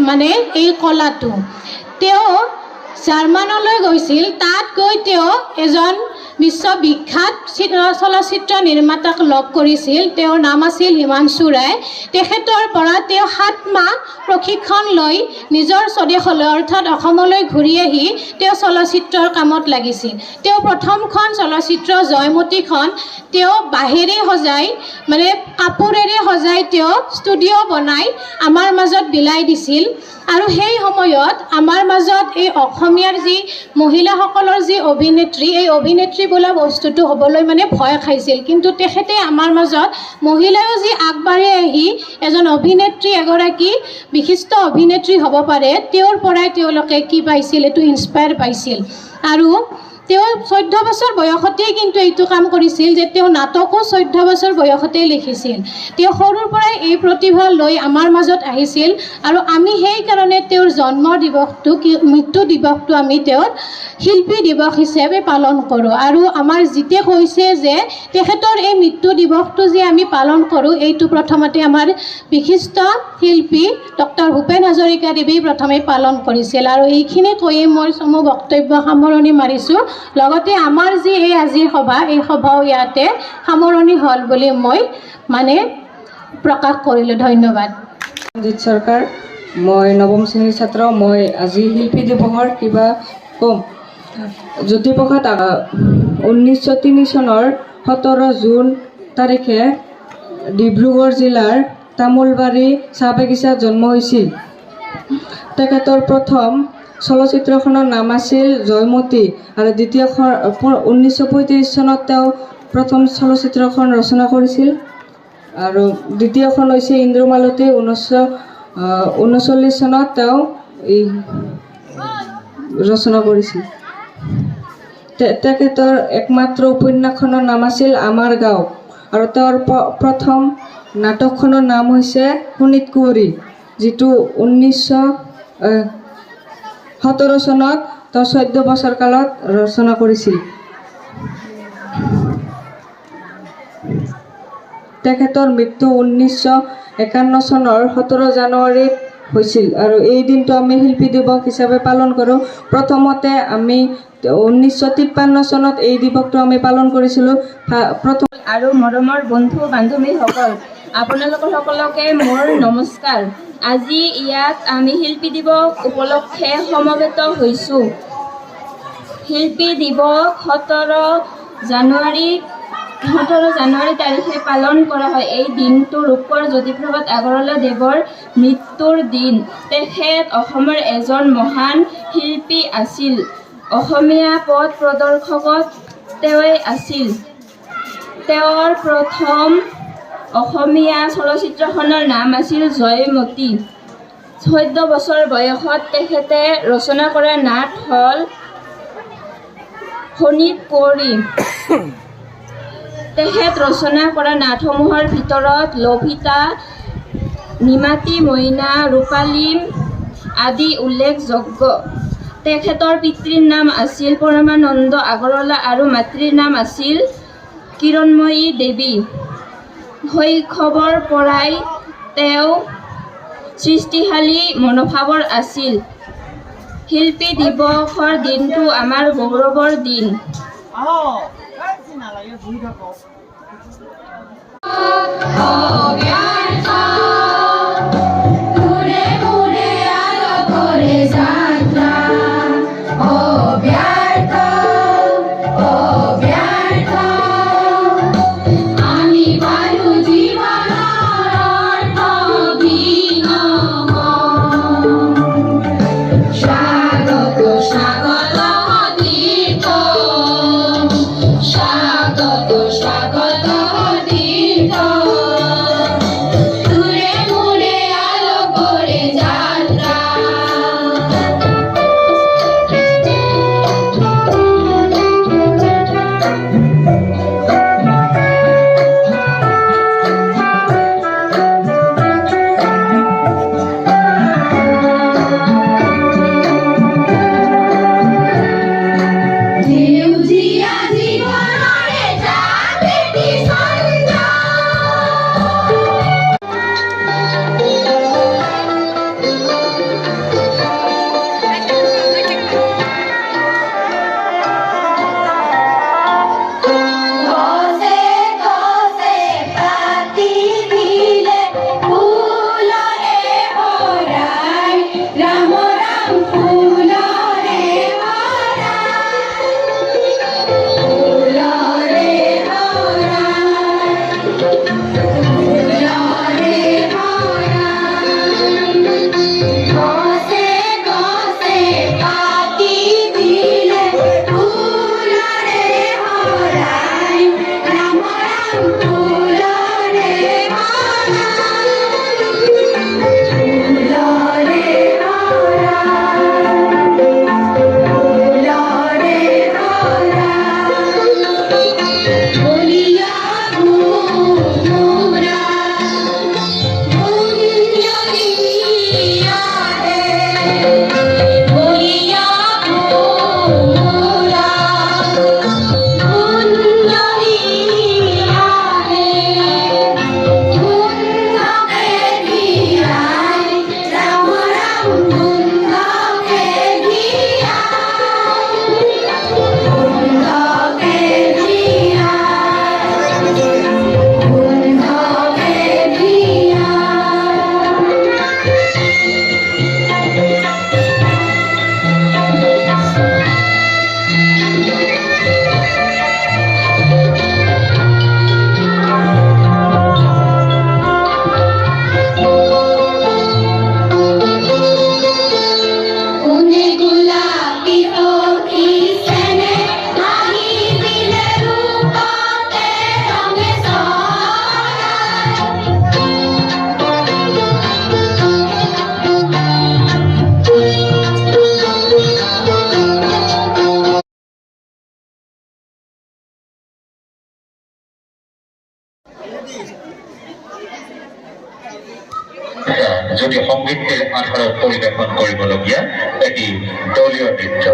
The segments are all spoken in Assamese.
মানে এই কলাটো। তেওঁ জাৰ্মানলৈ গৈছিল, তাত গৈ তেওঁ এজন বিশ্ববিখ্যাত চলচ্চিত্ৰ নিৰ্মাতাক লগ কৰিছিল। তেওঁৰ নাম আছিল হিমাংশু ৰায়। তেখেতৰ পৰা তেওঁ 7 মাহ প্ৰশিক্ষণ লৈ নিজৰ স্বদেশলৈ অৰ্থাৎ অসমলৈ ঘূৰি আহি তেওঁ চলচ্চিত্ৰৰ কামত লাগিছিল। তেওঁ প্ৰথমখন চলচ্চিত্ৰ জয়মতীখন তেওঁ বাঁহেৰে সজাই মানে কাপোৰেৰে সজাই তেওঁ ষ্টুডিঅ' বনাই আমাৰ মাজত বিলাই দিছিল। আৰু সেই সময়ত আমাৰ মাজত এই অসমীয়াৰ যি মহিলাসকলৰ যি অভিনেত্ৰী, এই অভিনেত্ৰী বোলা বস্তুটো হ'বলৈ মানে ভয় খাইছিল। কিন্তু তেখেতে আমাৰ মাজত মহিলায়ো যি আগবাঢ়ি আহি এজন অভিনেত্ৰী, এগৰাকী বিশিষ্ট অভিনেত্ৰী হ'ব পাৰে, তেওঁৰ পৰাই তেওঁলোকে কি পাইছিল, এইটো ইনস্পায়াৰ পাইছিল। আৰু তেওঁ 14 বছৰ বয়সতেই কিন্তু এইটো কাম কৰিছিল যে তেওঁ নাটকো 14 বছৰ বয়সতেই লিখিছিল। তেওঁ সৰুৰ পৰাই এই প্ৰতিভা লৈ আমাৰ মাজত আহিছিল। আৰু আমি সেইকাৰণে তেওঁৰ জন্ম দিৱসটো, মৃত্যু দিৱসটো আমি তেওঁৰ শিল্পী দিৱস হিচাপে পালন কৰোঁ। আৰু আমাৰ জিতে কৈছে যে তেখেতৰ এই মৃত্যু দিৱসটো যে আমি পালন কৰোঁ, এইটো প্ৰথমতে আমাৰ বিশিষ্ট শিল্পী ডক্টৰ ভূপেন হাজৰিকা দেৱে প্ৰথমে পালন কৰিছিল। আৰু এইখিনি কৈয়ে মই মোৰ বক্তব্য সামৰণি মাৰিছোঁ। লগতে আমাৰ যি এই আজিৰ সভা, এই সভাও ইয়াতে সামৰণি হ'ল বুলি মই মানে প্ৰকাশ কৰিলোঁ। ধন্যবাদ। জিৎ চৰকাৰ, মই নৱম শ্ৰেণীৰ ছাত্ৰ। মই আজি শিল্পী দিৱসৰ কিবা ক'ম। জ্যোতিপ্ৰসাদ 1903 চনৰ 17 জুন তাৰিখে ডিব্ৰুগড় জিলাৰ তামোলবাৰী চাহ বাগিচাত জন্ম হৈছিল। তেখেতৰ প্ৰথম চলচ্চিত্ৰখনৰ নাম আছিল জয়মতী। আৰু দ্বিতীয়খন 1935 চনত তেওঁ প্ৰথম চলচ্চিত্ৰখন ৰচনা কৰিছিল। আৰু দ্বিতীয়খন হৈছে ইন্দ্ৰমালতী। 1939 চনত তেওঁ এই ৰচনা কৰিছিল। তেখেতৰ একমাত্ৰ উপন্যাসখনৰ নাম আছিল আমাৰ গাঁও। আৰু তেওঁৰ প্ৰথম নাটকখনৰ নাম হৈছে শোণিতকুঁৱৰী, যিটো 1917 চনত তেওঁ 14 বছৰ কালত ৰচনা কৰিছিল। তেখেতৰ মৃত্যু 1951 চনৰ 17 জানুৱাৰীত হৈছিল। আৰু এই দিনটো আমি শিল্পী দিৱস হিচাপে পালন কৰোঁ। প্ৰথমতে আমি 1953 চনত এই দিৱসটো আমি পালন কৰিছিলোঁ। আৰু মৰমৰ বন্ধু বান্ধৱীসকল, আপোনালোকৰ সকলোকে মোৰ নমস্কাৰ। আজি ইয়াত আমি শিল্পী দিৱস উপলক্ষে সমবেত হৈছোঁ। শিল্পী দিৱস 17 জানুৱাৰী তাৰিখে পালন কৰা হয়। এই দিনটো ৰূপকোঁৱৰ জ্যোতিপ্ৰসাদ আগৰৱালা দেৱৰ মৃত্যুৰ দিন। তেখেত অসমৰ এজন মহান শিল্পী আছিল। অসমীয়া পথ প্ৰদৰ্শকত তেওঁই আছিল। তেওঁৰ প্ৰথম অসমীয়া চলচ্চিত্ৰখনৰ নাম আছিল জয়মতী। 14 বছৰ বয়সত তেখেতে ৰচনা কৰা নাট হ'ল শোণিতকুঁৱৰী। তেখেত ৰচনা কৰা নাটসমূহৰ ভিতৰত লভিতা, নিমাতী মইনা, ৰূপালী আদি উল্লেখযোগ্য। তেখেতৰ পিতৃৰ নাম আছিল পৰমানন্দ আগৰৱালা আৰু মাতৃৰ নাম আছিল কিৰণময়ী দেৱী। শৈশৱৰ পৰাই তেওঁ সৃষ্টিশালী মনোভাৱৰ আছিল। শিল্পী দিৱসৰ দিনটো আমাৰ গৌৰৱৰ দিন। স্বাগত ৰাতিৰ আন্ধাৰত পৰিৱেশন কৰিবলগীয়া এটি দলীয় নৃত্য।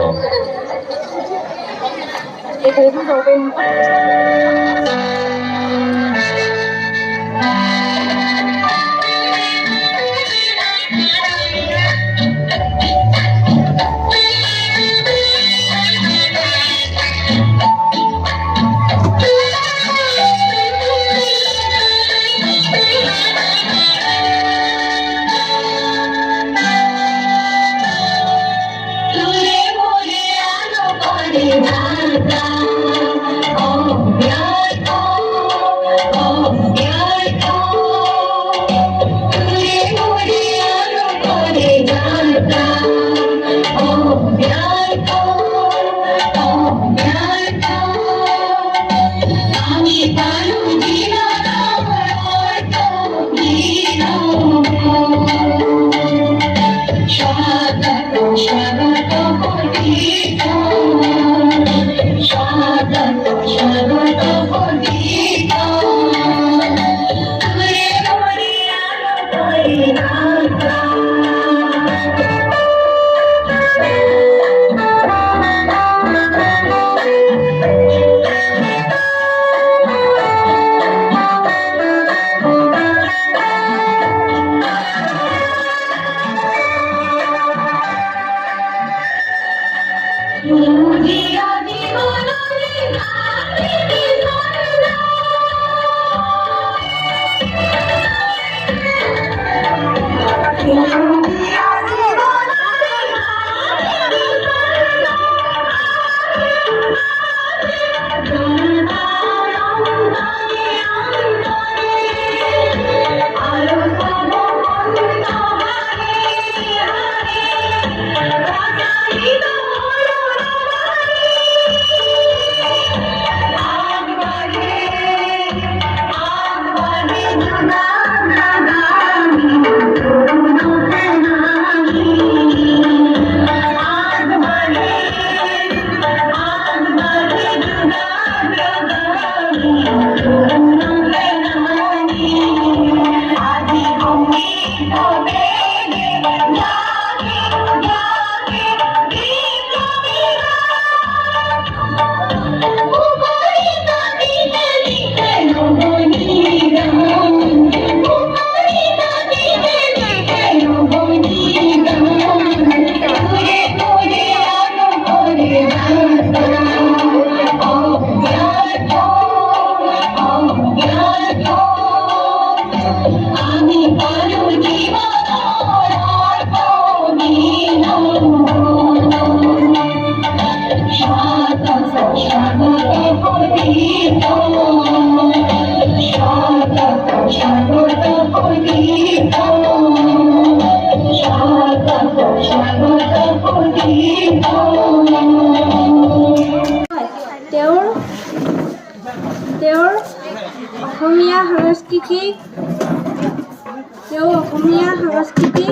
তেওঁৰ অসমীয়া সংস্কৃতি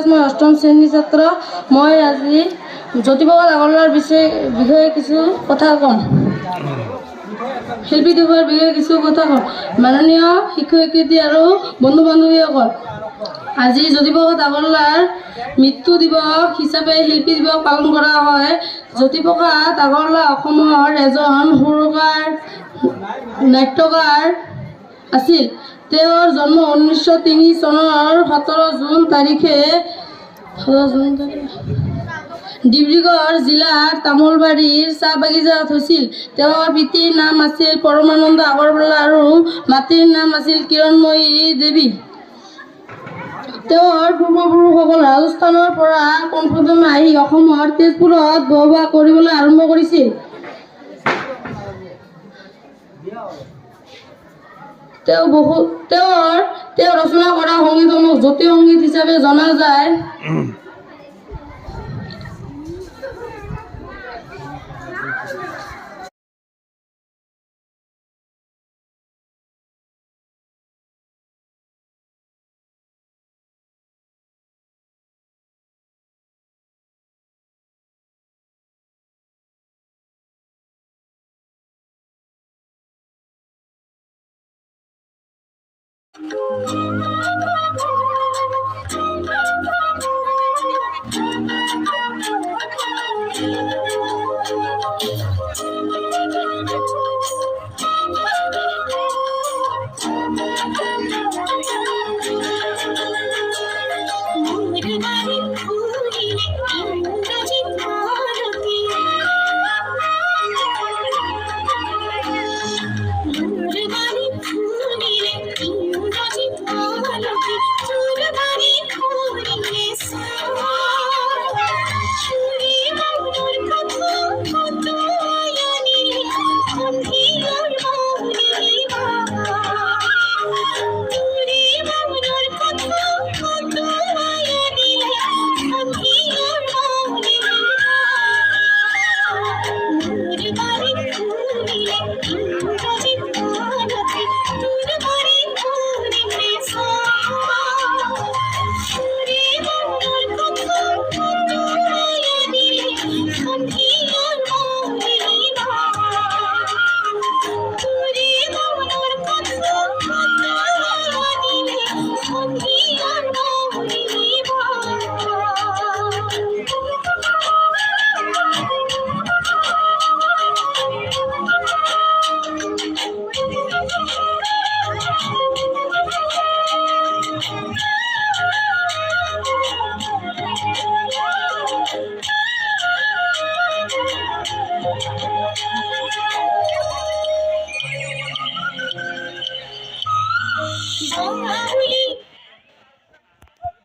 মই অষ্টম শ্ৰেণীৰ ছাত্ৰ। মই আজি জ্যোতিপ্ৰসাদ আগৰৱালাৰ বিষয়ে কিছু কথা ক'ম। শিল্পী দিৱসৰ বিষয়ে কিছু কথা ক'ম। মাননীয় শিক্ষক শিক্ষয়িত্ৰী আৰু বন্ধু বান্ধৱীসকল, আজি জ্যোতিপ্ৰসাদ আগৰৱালাৰ মৃত্যু দিৱস হিচাপে শিল্পী দিৱস পালন কৰা হয়। জ্যোতিপ্ৰসাদ আগৰৱালা অসমৰ এজন সুৰকাৰ নাট্যকাৰ আছিল। তেওঁৰ জন্ম 1903 চনৰ 17 জুন তাৰিখে ডিব্ৰুগড় জিলাৰ তামোলবাৰীৰ চাহ বাগিচাত হৈছিল। তেওঁৰ পিতৃৰ নাম আছিল পৰমানন্দ আগৰৱালা আৰু মাতৃৰ নাম আছিল কিৰণময়ী দেৱী। তেওঁৰ পূৰ্বপুৰুষসকল ৰাজস্থানৰ পৰা পোনপ্ৰথমে আহি অসমৰ তেজপুৰত বসবাস কৰিবলৈ আৰম্ভ কৰিছিল। তেওঁ ৰচনা কৰা সংগীতসমূহ জ্যোতি সংগীত হিচাপে জনা যায়। Bye.